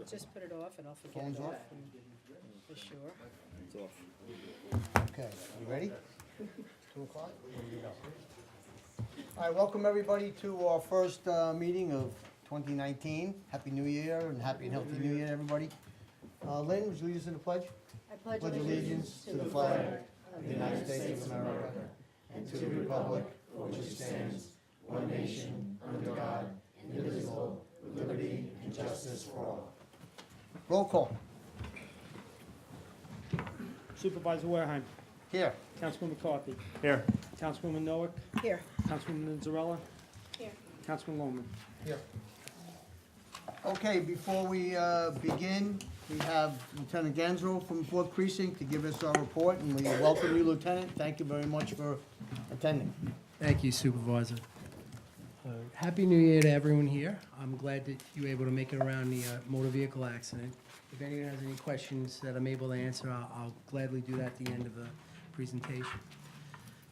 just put it off and I'll forget Phone's it off? for sure. It's off. Okay, you ready? 2 o'clock? All right, welcome everybody to our first meeting of 2019. Happy New Year and happy and healthy New Year, everybody. Lynn, would you lead us in the pledge? I pledge Pledge allegiance to the flag of the United States of America and to the republic for which it stands, one nation, under God, indivisible, with liberty and justice for all. Roll call. Supervisor Wareheim. Here. Councilman McCarthy. Here. Councilwoman Noack. Here. Councilwoman Zarella. Here. Councilman Lohman. Here. Okay, before we begin, we have Lieutenant Gansro from 4th Precinct to give us our report, and we welcome you, Lieutenant. Thank you very much for attending. Thank you, Supervisor. Happy New Year to everyone here. I'm glad that you were able to make it around the motor vehicle accident. If anyone has any questions that I'm able to answer, I'll gladly do that at the end of the presentation.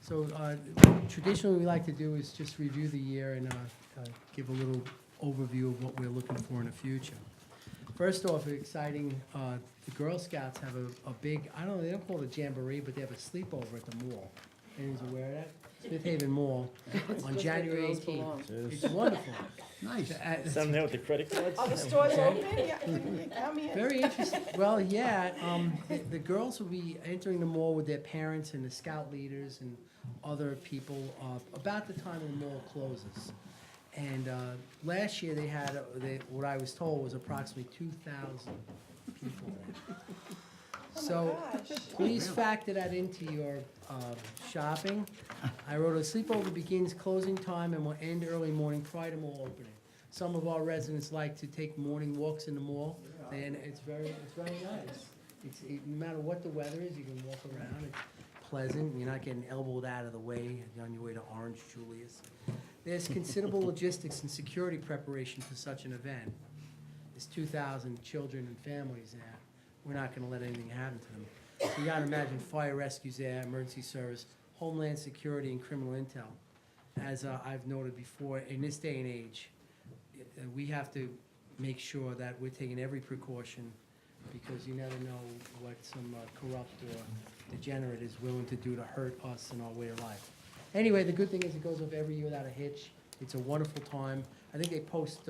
So traditionally, we like to do is just review the year and give a little overview of what we're looking for in the future. First off, exciting, the Girl Scouts have a big, I don't know, they don't call it a jamboree, but they have a sleepover at the mall. Anyone's aware of that? Smith Haven Mall on January 18th. It's wonderful. Nice. Something there with the credit cards? Are the stores open? Yeah, count me in. Very interesting. Well, yeah, the girls will be entering the mall with their parents and the scout leaders and other people about the time the mall closes. And last year they had, what I was told was approximately 2,000 people there. So please factor that into your shopping. I wrote a sleepover begins closing time and will end early morning prior to mall opening. Some of our residents like to take morning walks in the mall, and it's very nice. No matter what the weather is, you can walk around. It's pleasant. You're not getting elbowed out of the way on your way to Orange Julius. There's considerable logistics and security preparation for such an event. There's 2,000 children and families there. We're not going to let anything happen to them. You got to imagine fire rescues there, emergency service, homeland security, and criminal intel. As I've noted before, in this day and age, we have to make sure that we're taking every precaution because you never know what some corrupt or degenerate is willing to do to hurt us in our way of life. Anyway, the good thing is it goes off every year without a hitch. It's a wonderful time. I think they post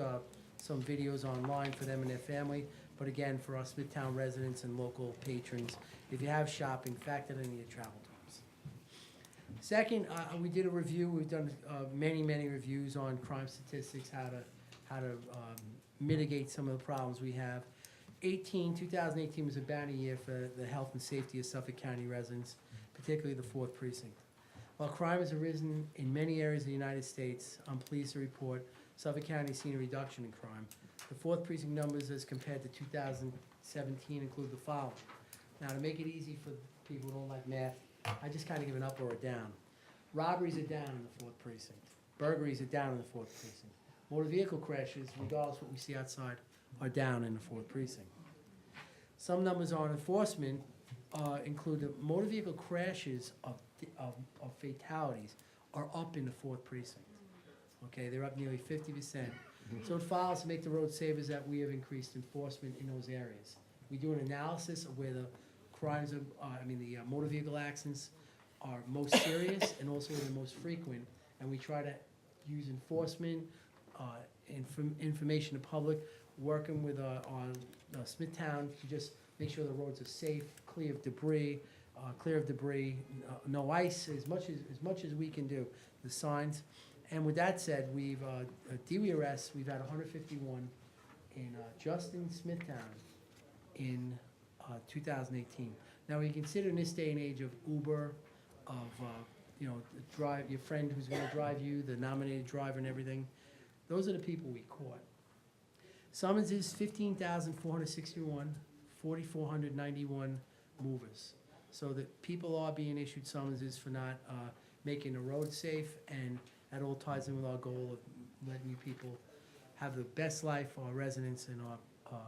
some videos online for them and their family. But again, for our Smithtown residents and local patrons, if you have shopping, factor it into your travel times. Second, we did a review. We've done many reviews on crime statistics, how to mitigate some of the problems we have. 2018 was a banner year for the health and safety of Suffolk County residents, particularly the 4th Precinct. While crime has arisen in many areas of the United States, I'm pleased to report Suffolk County has seen a reduction in crime. The 4th Precinct numbers as compared to 2017 include the following. Now, to make it easy for people who don't like math, I just kind of give an up or a down. Robberies are down in the 4th Precinct. Burglaries are down in the 4th Precinct. Motor vehicle crashes, regardless of what we see outside, are down in the 4th Precinct. Some numbers on enforcement include the motor vehicle crashes of fatalities are up in the 4th Precinct. Okay, they're up nearly 50%. So it follows to make the road safer that we have increased enforcement in those areas. We do an analysis of where the crimes of, the motor vehicle accidents are most serious and also the most frequent, and we try to use enforcement, information to public, working with on Smithtown to just make sure the roads are safe, clear of debris, no ice, as much as we can do. The signs. And with that said, we've DWI arrests, we've had 151 in just in Smithtown in 2018. Now, when you consider in this day and age of Uber, of drive your friend who's going to drive you, the nominated driver and everything, those are the people we caught. Summonses 15,461, 4,491 movers. So that people are being issued summonses for not making the road safe, and that all ties in with our goal of letting you people have the best life for our residents and our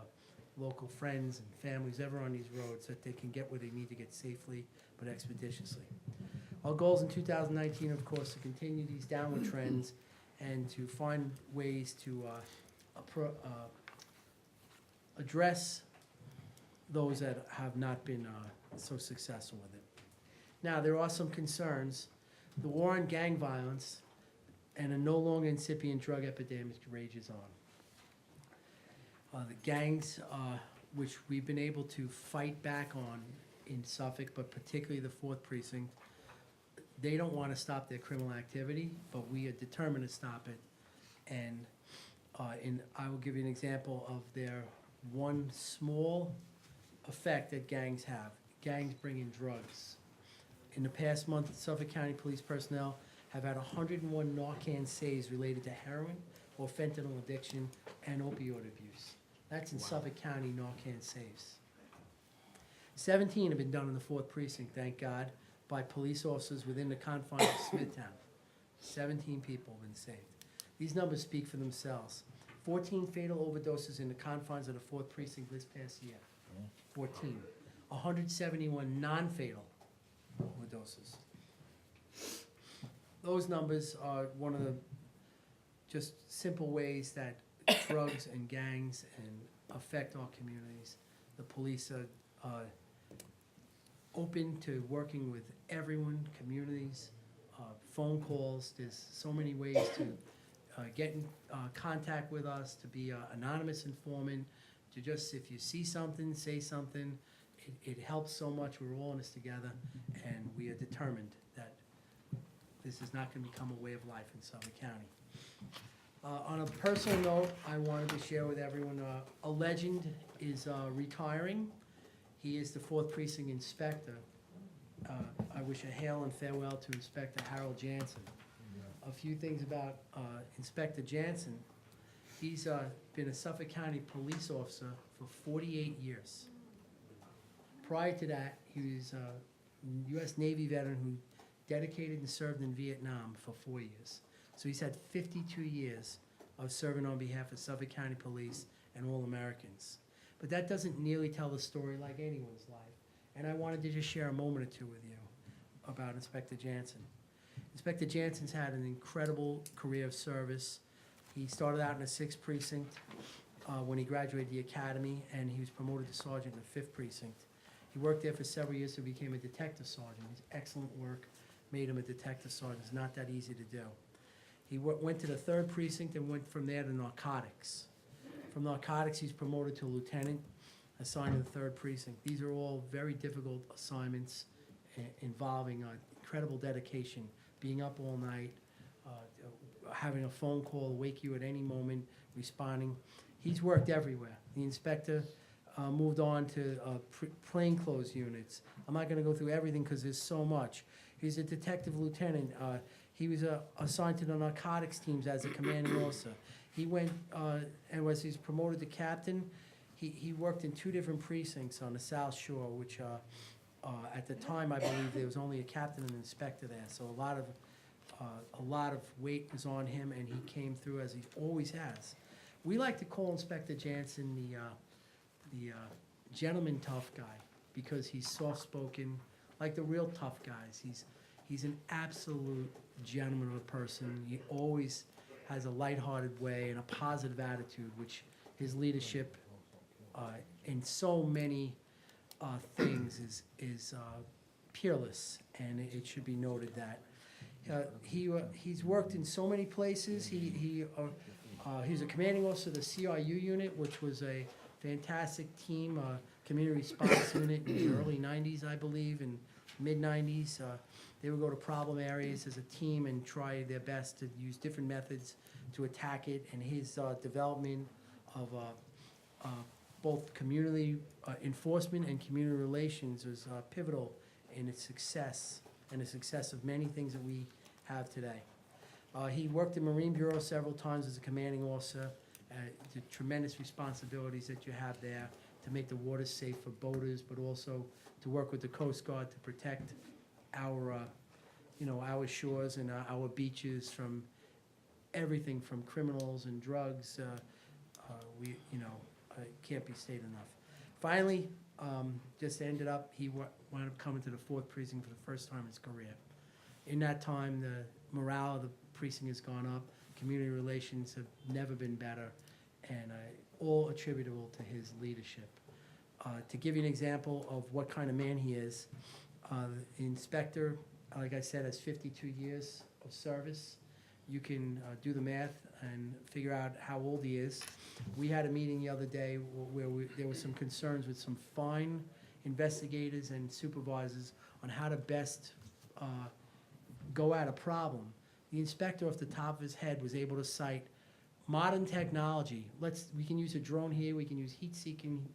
local friends and families ever on these roads, that they can get where they need to get safely but expeditiously. Our goals in 2019, of course, to continue these downward trends and to find ways to address those that have not been so successful with it. Now, there are some concerns. The war on gang violence and a no longer incipient drug epidemic rages on. The gangs, which we've been able to fight back on in Suffolk, but particularly the 4th Precinct, they don't want to stop their criminal activity, but we are determined to stop it. And I will give you an example of their one small effect that gangs have. Gangs bring in drugs. In the past month, Suffolk County Police personnel have had 101 Narcan saves related to heroin or fentanyl addiction and opioid abuse. That's in Suffolk County Narcan saves. 17 have been done in the 4th Precinct, thank God, by police officers within the confines of Smithtown. 17 people have been saved. These numbers speak for themselves. 14 fatal overdoses in the confines of the 4th Precinct this past year. 14. 171 non-fatal overdoses. Those numbers are one of the just simple ways that drugs and gangs affect our communities. The police are open to working with everyone, communities, phone calls. There's so many ways to get in contact with us, to be an anonymous informant, to just, if you see something, say something. It helps so much. We're all in this together, and we are determined that this is not going to become a way of life in Suffolk County. On a personal note, I wanted to share with everyone, a legend is retiring. He is the 4th Precinct Inspector. I wish a hail and farewell to Inspector Harold Jansen. A few things about Inspector Jansen. He's been a Suffolk County police officer for 48 years. Prior to that, he was a U.S. Navy veteran who dedicated and served in Vietnam for 4 years. So he's had 52 years of serving on behalf of Suffolk County Police and all Americans. But that doesn't nearly tell the story like anyone's life. And I wanted to just share a moment or two with you about Inspector Jansen. Inspector Jansen's had an incredible career of service. He started out in the 6th Precinct when he graduated the academy, and he was promoted to sergeant in the 5th Precinct. He worked there for several years and became a detective sergeant. His excellent work made him a detective sergeant. It's not that easy to do. He went to the 3rd Precinct and went from there to narcotics. From narcotics, he's promoted to lieutenant, assigned to the 3rd Precinct. These are all very difficult assignments involving incredible dedication, being up all night, having a phone call, wake you at any moment, responding. He's worked everywhere. The inspector moved on to plainclothes units. I'm not going to go through everything because there's so much. He's a detective lieutenant. He was assigned to the narcotics teams as a commanding officer. He went, and as he's promoted to captain, he worked in 2 different precincts on the South Shore, which at the time, I believe, there was only a captain and an inspector there. So a lot of weight was on him, and he came through as he always has. We like to call Inspector Jansen the gentleman tough guy because he's soft-spoken, like the real tough guys. He's an absolute gentleman of a person. He always has a lighthearted way and a positive attitude, which his leadership in so many things is peerless, and it should be noted that. He's worked in so many places. He was a commanding officer of the CRU unit, which was a fantastic team, community response unit in the early 90s, I believe, and mid-90s. They would go to problem areas as a team and try their best to use different methods to attack it, and his development of both community enforcement and community relations was pivotal in its success and the success of many things that we have today. He worked in Marine Bureau several times as a commanding officer. The tremendous responsibilities that you have there to make the water safe for boaters, but also to work with the Coast Guard to protect our, our shores and our beaches from everything from criminals and drugs. It can't be stated enough. Finally, just ended up, he wound up coming to the 4th Precinct for the first time in his career. In that time, the morale of the precinct has gone up. Community relations have never been better. And all attributable to his leadership. To give you an example of what kind of man he is, the inspector, like I said, has 52 years of service. You can do the math and figure out how old he is. We had a meeting the other day where there were some concerns with some fine investigators and supervisors on how to best go at a problem. The inspector, off the top of his head, was able to cite modern technology. We can use a drone here, we can use heat-seeking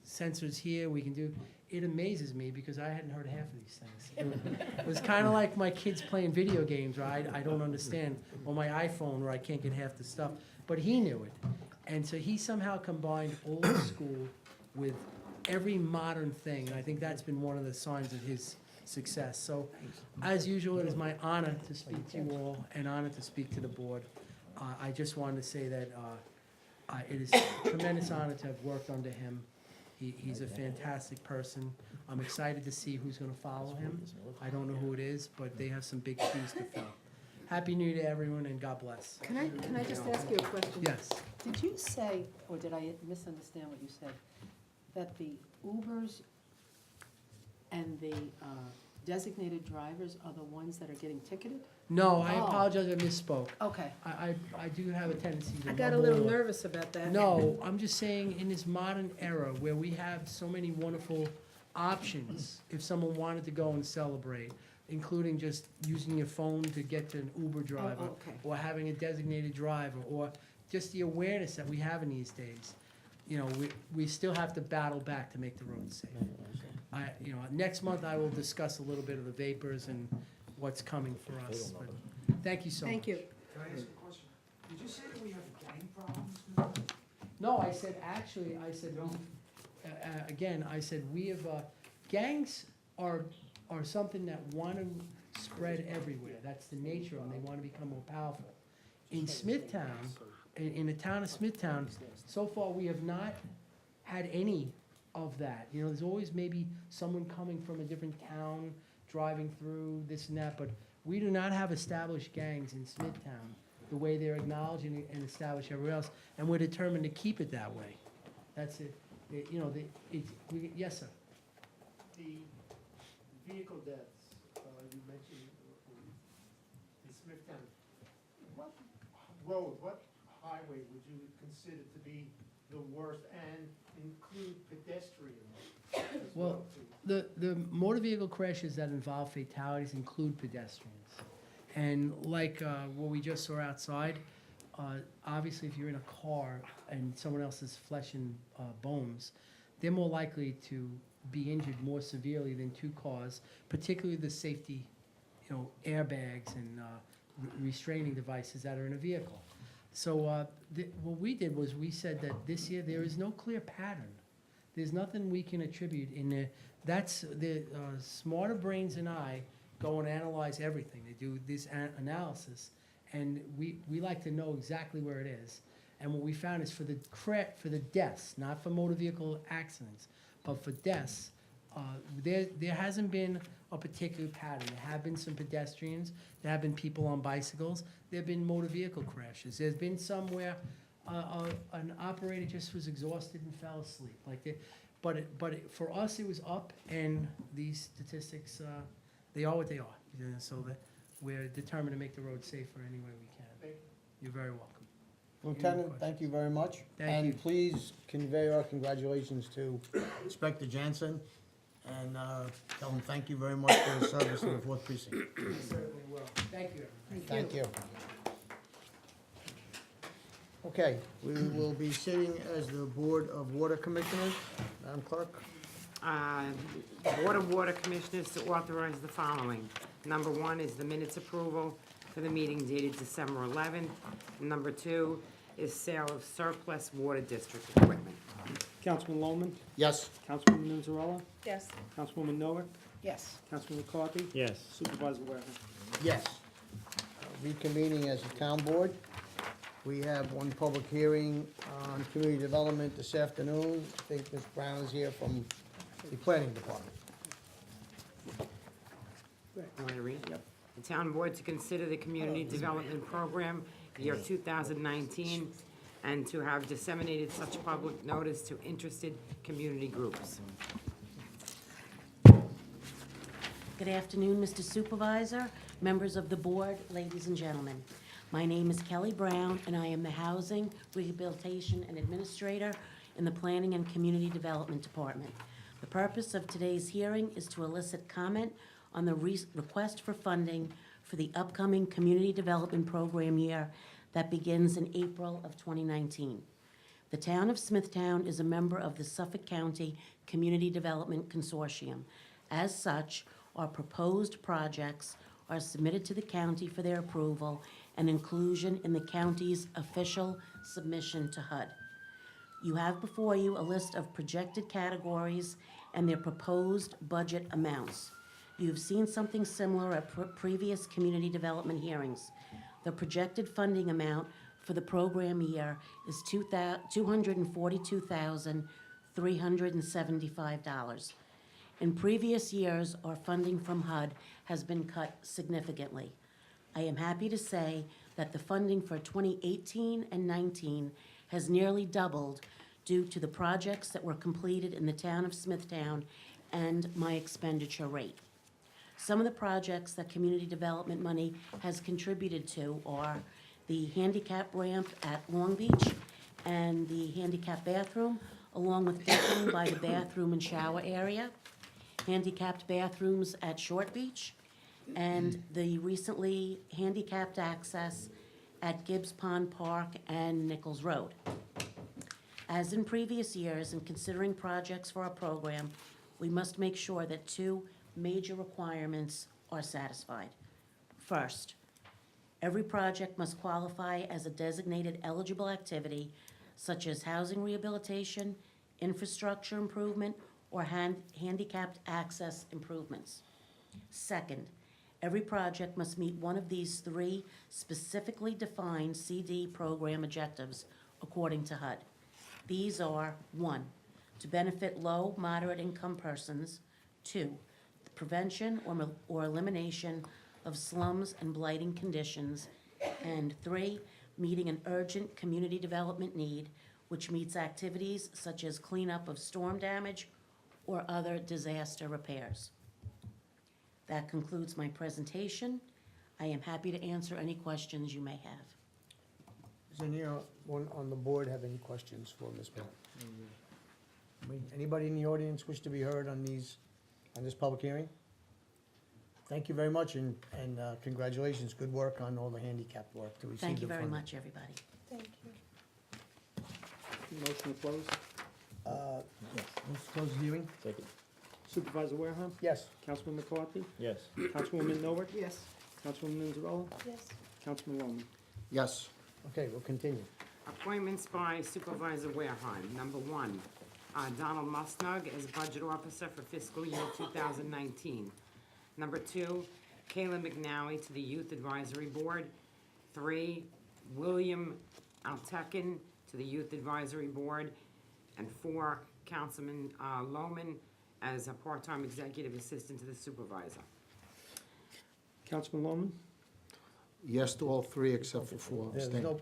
sensors here, we can do. It amazes me because I hadn't heard half of these things. It was kind of like my kids playing video games, right? I don't understand, or my iPhone where I can't get half the stuff. But he knew it, and so he somehow combined old school with every modern thing. And I think that's been one of the signs of his success. So, as usual, it is my honor to speak to you all, and honor to speak to the board. I just wanted to say that it is a tremendous honor to have worked under him. He's a fantastic person. I'm excited to see who's gonna follow him. I don't know who it is, but they have some big shoes to fill. Happy New Year to everyone, and God bless. Can I just ask you a question? Yes. Did you say, or did I misunderstand what you said, that the Ubers and the designated drivers are the ones that are getting ticketed? No, I Oh. apologize, I misspoke. Okay. I do have a tendency to I got a mumble little or- nervous about that. No, I'm just saying, in this modern era where we have so many wonderful options, if someone wanted to go and celebrate, including just using your phone to get to an Uber driver, okay. or having a designated driver, or just the awareness that we have in these days, we still have to battle back to make the roads safe. Next month I will discuss a little bit of the vapors and what's coming for us, but thank you so much. Thank you. Can I ask a question? Did you say that we have gang problems? No, I said, we have, gangs are something that want to spread everywhere. That's the nature of them. They want to become more powerful. In Smithtown, in the town of Smithtown, so far, we have not had any of that. There's always maybe someone coming from a different town, driving through, this and that, but we do not have established gangs in Smithtown the way they're acknowledged and established everywhere else, and we're determined to keep it that way. That's it. Yes, sir. The vehicle deaths, you mentioned in Smithtown, what road, what highway would you consider to be the worst and include pedestrians as Well, too? The motor vehicle crashes that involve fatalities include pedestrians. And like what we just saw outside, obviously if you're in a car and someone else is flesh and bones, they're more likely to be injured more severely than two cars, particularly the safety, airbags and restraining devices that are in a vehicle. So what we did was we said that this year there is no clear pattern. There's nothing we can attribute in there. That's the smarter brains than I go and analyze everything. They do this analysis, and we like to know exactly where it is. And what we found is for the deaths, not for motor vehicle accidents, but for deaths, there hasn't been a particular pattern. There have been some pedestrians, there have been people on bicycles, there have been motor vehicle crashes. There's been some where an operator just was exhausted and fell asleep. For us, it was up, and these statistics, they are what they are. So that we're determined to make the road safer any way we can. Thank you. You're very welcome. Lieutenant, thank you very much. Thank you. And please convey our congratulations to Inspector Jansen, and tell him thank you very much for his service in the 4th Precinct. You certainly will. Thank you. Thank you. Okay, we will be sitting as the Board of Water Commissioners. Madam Clerk? Board of Water Commissioners to authorize the following. Number 1 is the minutes approval for the meeting dated December 11th. Number 2 is sale of surplus water district equipment. Councilman Lohman, Yes. Councilwoman Mazzarella, Yes. Councilwoman Noack, Yes. Councilman McCarthy, Yes. Supervisor Waring. Yes. Reconvening as a town board. We have one public hearing on community development this afternoon. I think Ms. Brown is here from the planning department. You want to read? Yep. The town board to consider the community development program, year 2019, and to have disseminated such public notice to interested community groups. Good afternoon, Mr. Supervisor, members of the board, ladies and gentlemen. My name is Kelly Brown, and I am the Housing, Rehabilitation, and Administrator in the Planning and Community Development Department. The purpose of today's hearing is to elicit comment on the request for funding for the upcoming Community Development Program year that begins in April of 2019. The town of Smithtown is a member of the Suffolk County Community Development Consortium. As such, our proposed projects are submitted to the county for their approval and inclusion in the county's official submission to HUD. You have before you a list of projected categories and their proposed budget amounts. You've seen something similar at previous community development hearings. The projected funding amount for the program year is $242,375. In previous years, our funding from HUD has been cut significantly. I am happy to say that the funding for 2018 and 19 has nearly doubled due to the projects that were completed in the town of Smithtown and my expenditure rate. Some of the projects that community development money has contributed to are the handicap ramp at Long Beach and the handicap bathroom, along with decorating by the bathroom and shower area, handicapped bathrooms at Short Beach, and the recently handicapped access at Gibbs Pond Park and Nichols Road. As in previous years, in considering projects for our program, we must make sure that two major requirements are satisfied. First, every project must qualify as a designated eligible activity, such as housing rehabilitation, infrastructure improvement, or handicapped access improvements. Second, every project must meet one of these three specifically defined CD program objectives according to HUD. These are: 1, to benefit low, moderate income persons; 2, the prevention or elimination of slums and blighting conditions; and 3, meeting an urgent community development need, which meets activities such as cleanup of storm damage or other disaster repairs. That concludes my presentation. I am happy to answer any questions you may have. Does anyone on the board have any questions for Ms. Brown? Anybody in the audience wish to be heard on this public hearing? Thank you very much, and congratulations. Good work on all the handicap work to receive the funding. Thank you very much, everybody. Motion to close. Yes, let's close the hearing. Second. Supervisor Wareham. Yes. Councilman McCarthy. Yes. Councilwoman Noah. Yes. Councilwoman Nunzarolo. Yes. Councilman Loman. Yes. Okay, we'll continue. Appointments by Supervisor Wareheim. Number 1, Donald Musnug as Budget Officer for fiscal year 2019. Number 2, Kayla McNally to the Youth Advisory Board. 3, William Altekin to the Youth Advisory Board. And 4, Councilman Loman as a part-time executive assistant to the supervisor. Councilman Loman. Yes to all three except for 4. I There's know. no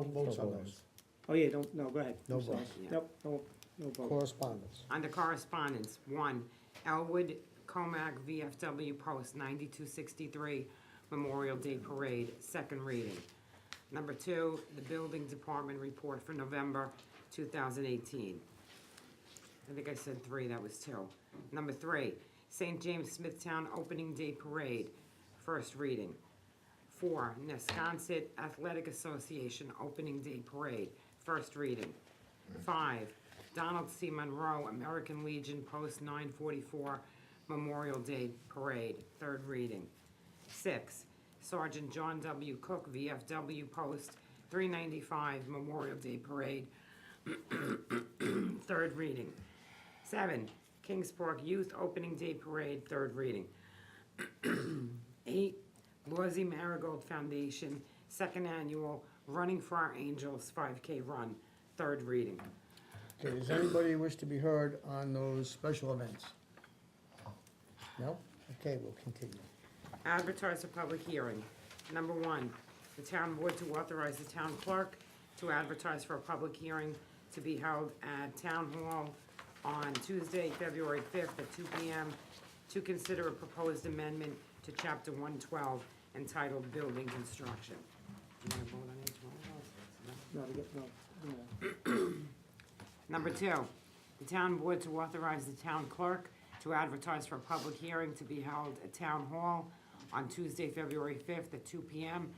votes on those. Oh, yeah, don't, no, go ahead. No I'm sorry. votes. Yeah. Yep, no vote. Correspondence. Under correspondence, 1, Elwood Comac VFW Post 9263 Memorial Day Parade, second reading. Number 2, the Building Department report for November 2018. I think I said 3, that was 2. Number 3, St. James Smithtown Opening Day Parade, first reading. 4, Nesconset Athletic Association Opening Day Parade, first reading. 5, Donald C. Monroe American Legion Post 944 Memorial Day Parade, third reading. 6, Sergeant John W. Cook VFW Post 395 Memorial Day Parade, third reading. 7, Kingsport Youth Opening Day Parade, third reading. 8, Loisy Marigold Foundation, second annual Running for Our Angels 5K Run, third reading. Okay, does anybody wish to be heard on those special events? No? Okay, we'll continue. Advertise a public hearing. Number 1, the town board to authorize the town clerk to advertise for a public hearing to be held at Town Hall on Tuesday, February 5th at 2 PM to consider a proposed amendment to Chapter 112 entitled Building Construction. You wanna vote on each one of those? No, no. Number two, the town board to authorize the town clerk to advertise for a public hearing to be held at Town Hall on Tuesday, February 5th at 2 PM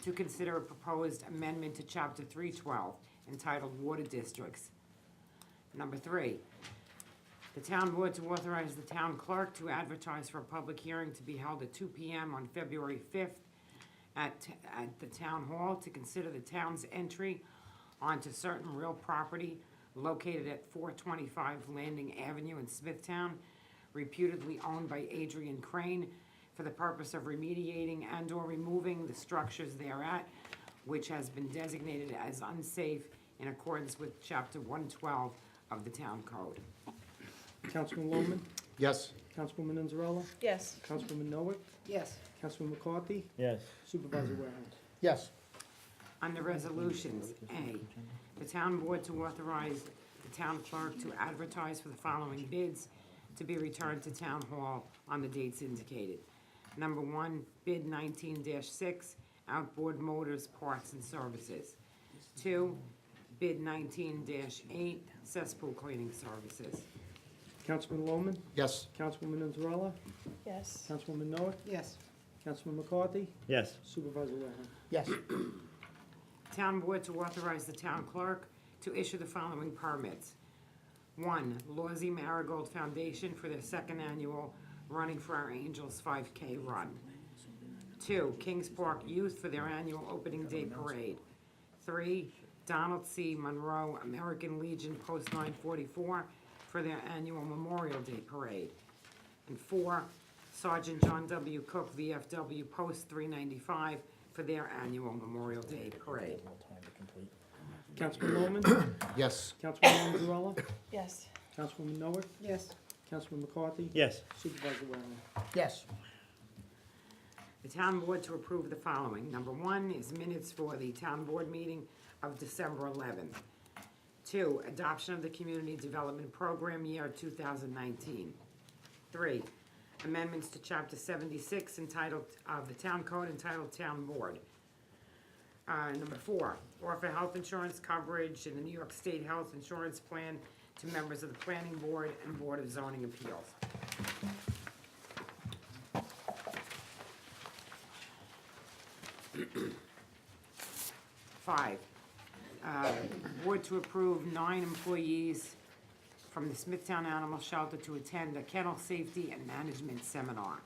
to consider a proposed amendment to Chapter 312 entitled Water Districts. Number three, the town board to authorize the town clerk to advertise for a public hearing to be held at 2 PM on February 5th at the town hall to consider the town's entry onto certain real property located at 425 Landing Avenue in Smithtown, reputedly owned by Adrian Crane, for the purpose of remediating and/or removing the structures thereat, which has been designated as unsafe in accordance with Chapter 112 of the Town Code. Councilman Loman, Yes. Councilwoman Anzarella, Yes. Councilwoman Noah, Yes. Councilman McCarthy, Yes. Supervisor Warehouse. Yes. Under resolutions, A, the town board to authorize the town clerk to advertise for the following bids to be returned to town hall on the dates indicated. Number one, bid 19-6, outboard motors, parts and services. Two, bid 19-8, cesspool cleaning services. Councilman Loman, Yes. Councilwoman Anzarella, Yes. Councilwoman Noah, Yes. Councilman McCarthy, Yes. Supervisor Warehouse. Yes. Town board to authorize the town clerk to issue the following permits. One, Lawsy Marigold Foundation for their second annual Running for Our Angels 5K run. Two, Kings Park Youth for their annual opening day parade. Three, Donald C. Monroe American Legion Post 944 for their annual Memorial Day parade. And four, Sergeant John W. Cook VFW Post 395 for their annual Memorial Day parade. Councilman Loman, Yes. Councilwoman Anzarella, Yes. Councilwoman Noah, Yes. Councilman McCarthy, Yes. Supervisor Warehouse. Yes. The town board to approve the following. Number one is minutes for the town board meeting of December 11th. Two, adoption of the Community Development Program year 2019. Three, amendments to Chapter 76 entitled, of the Town Code entitled Town Board. Number four, offer health insurance coverage in the New York State Health Insurance Plan to members of the Planning Board and Board of Zoning Appeals. Five, board to approve 9 employees from the Smithtown Animal Shelter to attend a kennel safety and management seminar.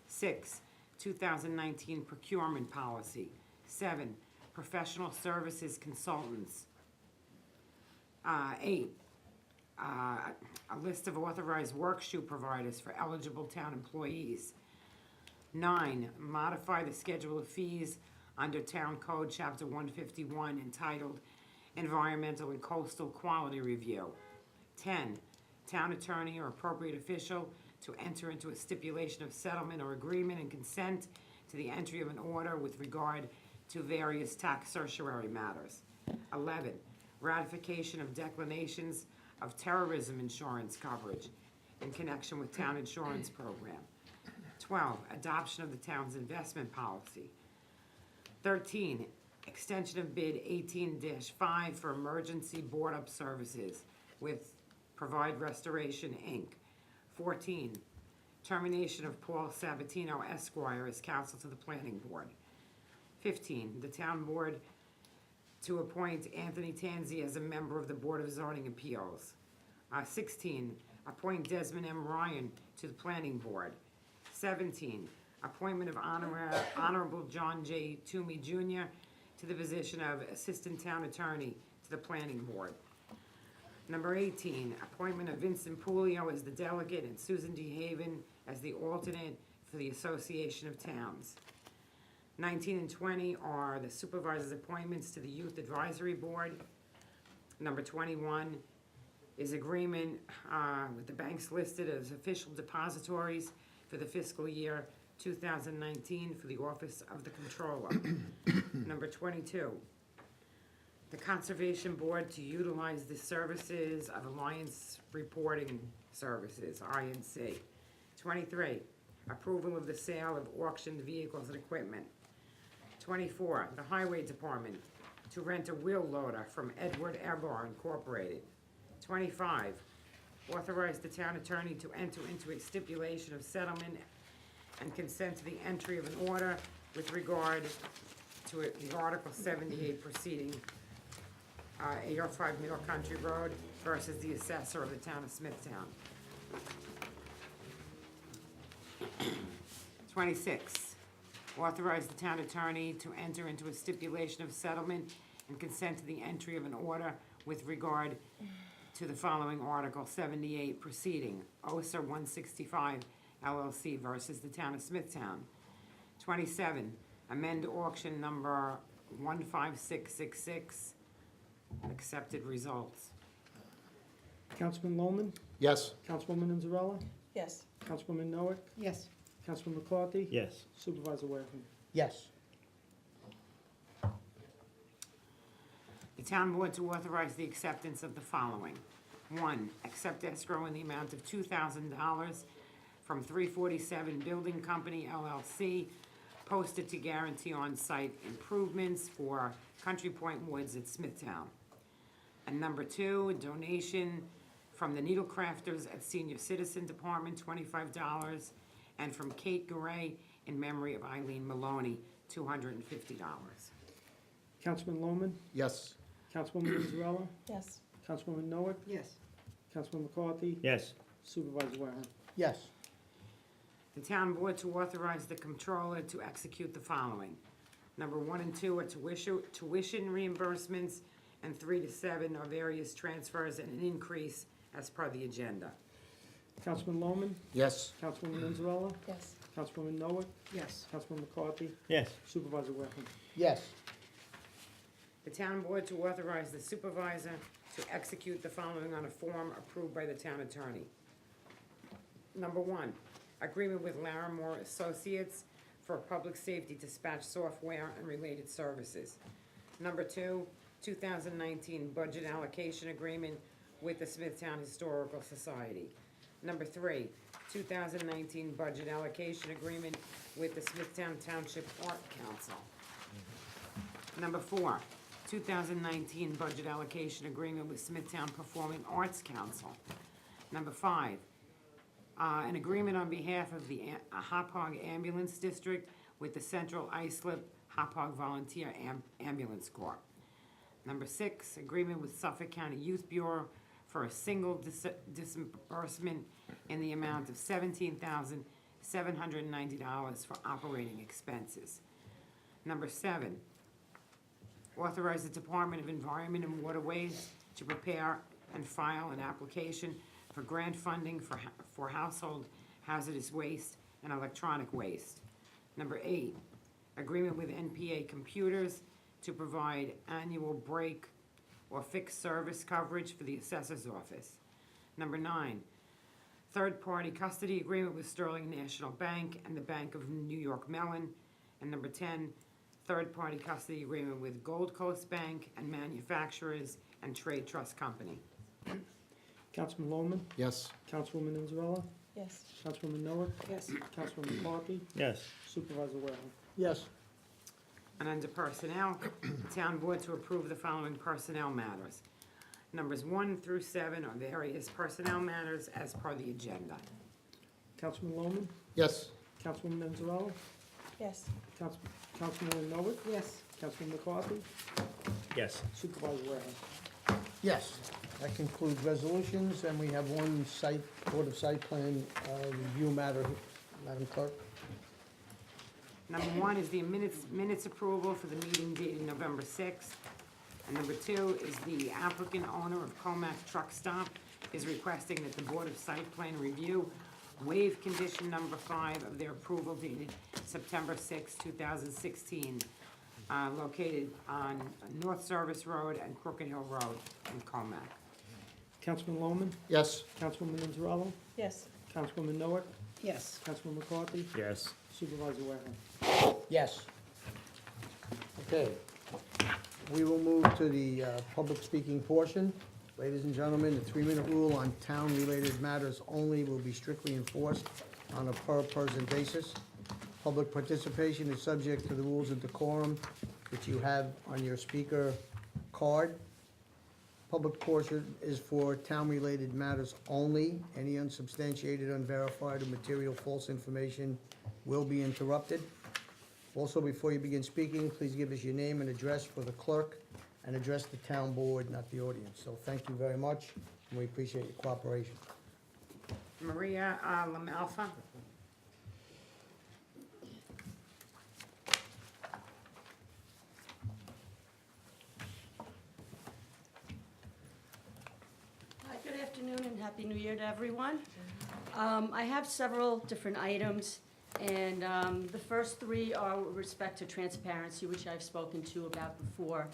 6, 2019 procurement policy. 7, professional services consultants. 8, a list of authorized work shoe providers for eligible town employees. 9, modify the schedule of fees under Town Code Chapter 151 entitled Environmental and Coastal Quality Review. 10, town attorney or appropriate official to enter into a stipulation of settlement or agreement and consent to the entry of an order with regard to various tax certiorari matters. 11, ratification of declinations of terrorism insurance coverage in connection with town insurance program. 12, adoption of the town's investment policy. 13, extension of bid 18-5 for emergency board-up services with Provide Restoration, Inc. 14, termination of Paul Sabatino Esquire as counsel to the planning board. 15, the town board to appoint Anthony Tanzi as a member of the Board of Zoning Appeals. 16, appoint Desmond M. Ryan to the planning board. 17, appointment of Honorable John J. Toomey Jr. to the position of Assistant Town Attorney to the Planning Board. Number 18, appointment of Vincent Pulio as the delegate and Susan D. Haven as the alternate for the Association of Towns. 19 and 20 are the supervisor's appointments to the Youth Advisory Board. Number 21 is agreement with the banks listed as official depositories for the fiscal year 2019 for the Office of the Controller. Number 22, the Conservation Board to utilize the services of Alliance Reporting Services, INC. 23, approval of the sale of auctioned vehicles and equipment. 24, the Highway Department to rent a wheel loader from Edward Ebar Incorporated. 25, authorize the town attorney to enter into a stipulation of settlement and consent to the entry of an order with regard to the Article 78 proceeding, 805 Middle Country Road versus the assessor of the town of Smithtown. 26, authorize the town attorney to enter into a stipulation of settlement and consent to the entry of an order with regard to the following Article 78 proceeding, OSA 165 LLC versus the town of Smithtown. 27, amend auction number 15666, accepted results. Councilman Lohman, Yes. Councilwoman Anzarella, Yes. Councilwoman Noack, Yes. Councilman McCarthy, Yes. Supervisor Waring. Yes. The town board to authorize the acceptance of the following. 1, accept escrow in the amount of $2,000 from 347 Building Company LLC, posted to guarantee on-site improvements for Country Point Woods at Smithtown. And number 2, a donation from the Needle Crafters at Senior Citizen Department, $25, and from Kate Garay in memory of Eileen Maloney, $250. Councilman Lohman, Yes. Councilwoman Anzarella, Yes. Councilwoman Noack, Yes. Councilman McCarthy, Yes. Supervisor Waring. Yes. The town board to authorize the comptroller to execute the following. Number 1 and 2 are tuition reimbursements, and 3 to 7 are various transfers and an increase as per the agenda. Councilman Lohman, Yes. Councilwoman Anzarella, Yes. Councilwoman Noack, Yes. Councilman McCarthy, Yes. Supervisor Waring. Yes. The town board to authorize the supervisor to execute the following on a form approved by the town attorney. Number 1, agreement with Larimore Associates for public safety dispatch software and related services. Number 2, 2019 budget allocation agreement with the Smithtown Historical Society. Number 3, 2019 budget allocation agreement with the Smithtown Township Art Council. Number 4, 2019 budget allocation agreement with Smithtown Performing Arts Council. Number 5, an agreement on behalf of the Hauppauge Ambulance District with the Central Islip Hauppauge Volunteer Ambulance Corps. Number 6, agreement with Suffolk County Youth Bureau for a single disbursement in the amount of $17,790 for operating expenses. Number 7, authorize the Department of Environment and Waterways to prepare and file an application for grant funding for household hazardous waste and electronic waste. Number 8, agreement with NPA Computers to provide annual break or fixed service coverage for the assessor's office. Number 9, third-party custody agreement with Sterling National Bank and the Bank of New York Mellon. And number 10, third-party custody agreement with Gold Coast Bank and Manufacturers and Trade Trust Company. Councilman Lohman, Yes. Councilwoman Anzarella, Yes. Councilwoman Noack, Yes. Councilman McCarthy, Yes. Supervisor Waring. Yes. And under personnel, the town board to approve the following personnel matters. Numbers 1 through 7 are various personnel matters as per the agenda. Councilman Lohman, Yes. Councilwoman Anzarella, Yes. Councilwoman Noack, Yes. Councilman McCarthy, Yes. Supervisor Waring. Yes. That concludes resolutions, and we have one Board of Site Plan review matter, Madam Clerk. Number 1 is the minutes approval for the meeting dated November 6th. And number 2 is the applicant owner of Comac Truck Stop is requesting that the Board of Site Plan Review waive condition number 5 of their approval dated September 6, 2016, located on North Service Road and Crooked Hill Road in Comac. Councilman Lohman, Yes. Councilwoman Anzarella, Yes. Councilwoman Noack, Yes. Councilman McCarthy, Yes. Supervisor Waring. Yes. Okay. We will move to the public speaking portion. Ladies and gentlemen, the 3-minute rule on town-related matters only will be strictly enforced on a per-person basis. Public participation is subject to the rules of decorum, which you have on your speaker card. Public portion is for town-related matters only. Any unsubstantiated, unverified, or material false information will be interrupted. Also, before you begin speaking, please give us your name and address for the clerk, and address the town board, not the audience. So thank you very much, and we appreciate your cooperation. Maria Lamalfa. Hi, good afternoon and Happy New Year to everyone. I have several different items, and the first three are with respect to transparency, which I've spoken to about before.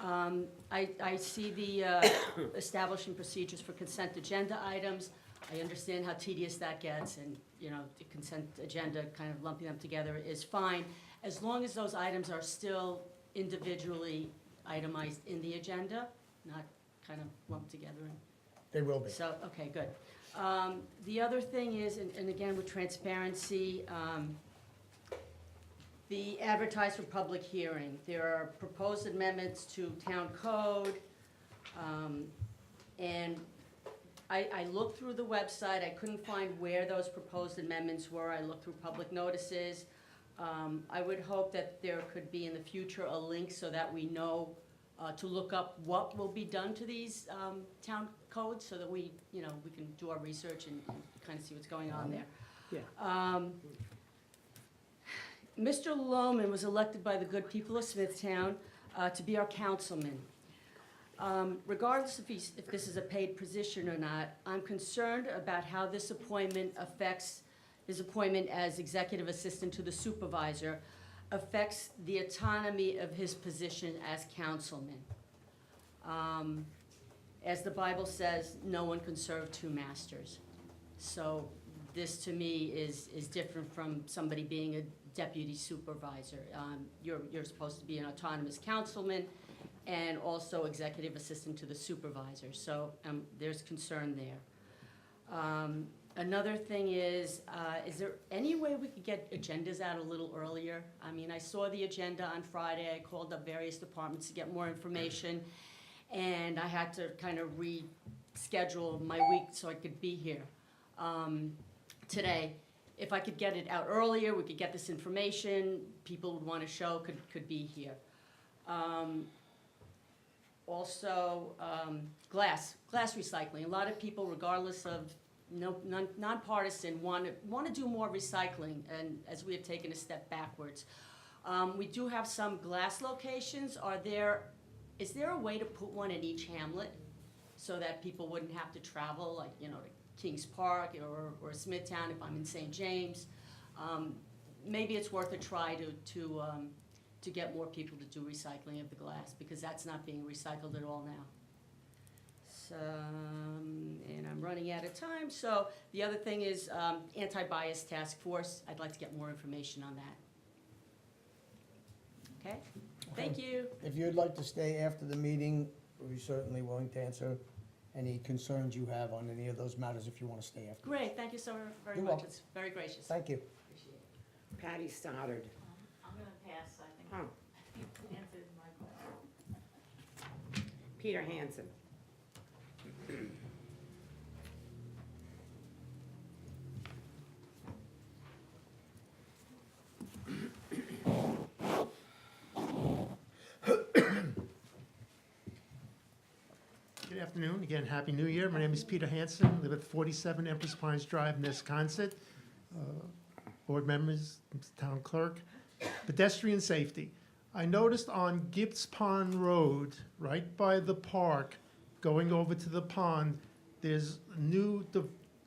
I see the establishing procedures for consent agenda items. I understand how tedious that gets, and, you know, the consent agenda, kind of lumping them together is fine, as long as those items are still individually itemized in the agenda, not kind of lumped together in. They will be. So, okay, good. The other thing is, and again with transparency, the advertise for public hearing. There are proposed amendments to town code, and I looked through the website, I couldn't find where those proposed amendments were, I looked through public notices. I would hope that there could be in the future a link so that we know to look up what will be done to these town codes, so that we, you know, we can do our research and kind of see what's going on there. Yeah. Mr. Lohman was elected by the good people of Smithtown to be our councilman. Regardless if this is a paid position or not, I'm concerned about how this appointment affects his appointment as executive assistant to the supervisor, affects the autonomy of his position as councilman. As the Bible says, no one can serve two masters. So this to me is different from somebody being a deputy supervisor. You're supposed to be an autonomous councilman and also executive assistant to the supervisor. So there's concern there. Another thing is there any way we could get agendas out a little earlier? I mean, I saw the agenda on Friday. I called up various departments to get more information, and I had to kind of reschedule my week so I could be here today. If I could get it out earlier, we could get this information, people would want to show, could be here. Also, glass recycling. A lot of people, regardless of nonpartisan, want to do more recycling, and as we have taken a step backwards. We do have some glass locations. Is there a way to put one in each hamlet so that people wouldn't have to travel, like, you know, to Kings Park or Smithtown if I'm in St. James? Maybe it's worth a try to get more people to do recycling of the glass, because that's not being recycled at all now. So, and I'm running out of time, so the other thing is anti-bias task force. I'd like to get more information on that. Okay? Thank you. If you'd like to stay after the meeting, we're certainly willing to answer any concerns you have on any of those matters if you want to stay after. Great, thank you so very You're much. welcome. It's very gracious. Thank you. Appreciate it. Patty Stoddard. I'm gonna pass, I think. Oh, You answered my question. Peter Hansen. Good afternoon, again, Happy New Year. My name is Peter Hansen, live at 47 Empress Pines Drive, Nesconset. Board members, town clerk. Pedestrian safety. I noticed on Gibbs Pond Road, right by the park, going over to the pond, there's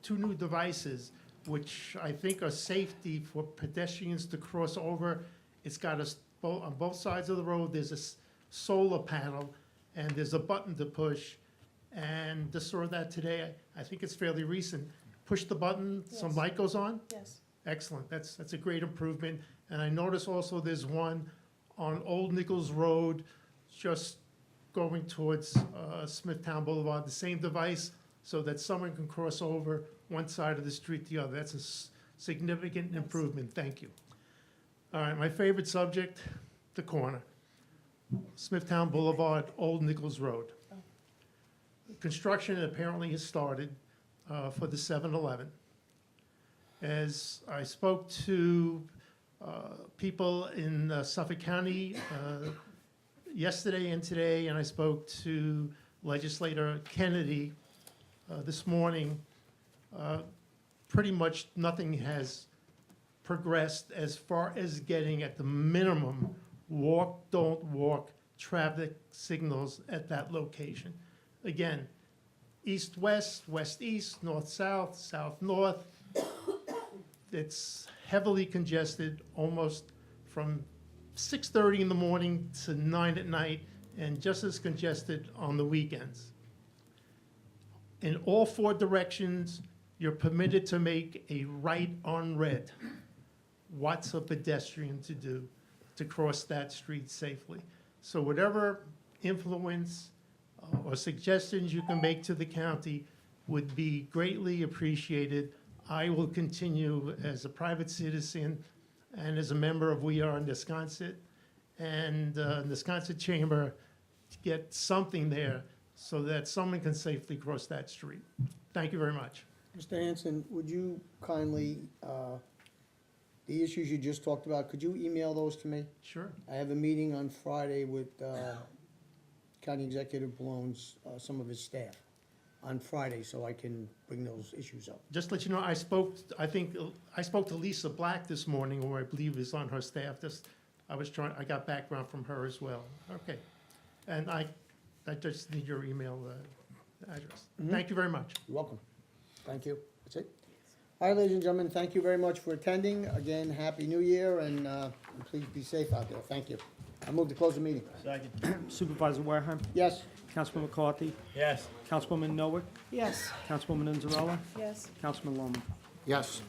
two new devices, which I think are safety for pedestrians to cross over. It's got on both sides of the road, there's a solar panel, and there's a button to push. And just saw that today. I think it's fairly recent. Push the button, some Yes. light goes on. Yes. Excellent. That's a great improvement. And I notice also there's one on Old Nichols Road, just going towards Smithtown Boulevard, the same device, so that someone can cross over one side of the street to the other. That's a significant improvement. Thank you. All right, my favorite subject, the corner. Smithtown Boulevard, Old Nichols Road. Construction apparently has started for the 7-Eleven. As I spoke to people in Suffolk County yesterday and today, and I spoke to legislator Kennedy this morning, pretty much nothing has progressed as far as getting at the minimum walk, don't walk traffic signals at that location. Again, east-west, west-east, north-south, south-north. It's heavily congested almost from 6:30 in the morning to 9 at night, and just as congested on the weekends. In all 4 directions, you're permitted to make a right on red. What's a pedestrian to do to cross that street safely? So whatever influence or suggestions you can make to the county would be greatly appreciated. I will continue as a private citizen and as a member of We Are Wisconsin and Wisconsin Chamber to get something there so that someone can safely cross that street. Thank you very much. Mr. Hanson, would you kindly, the issues you just talked about, could you email those to me? Sure. I have a meeting on Friday with County Executive Ballone's, some of his staff on Friday, so I can bring those issues up. Just to let you know, I spoke to Lisa Black this morning, who I believe is on her staff. I got background from her as well. Okay. And I just need your email address. Thank you very much. You're welcome. Thank you. That's it. All right, ladies and gentlemen, thank you very much for attending. Again, Happy New Year, and please be safe out there. Thank you. I move to close the meeting. Second. Supervisor Wareham. Yes? Councilman McCarthy. Yes. Councilwoman Noack. Yes. Councilwoman Inzarella. Yes. Councilman Loman. Yes.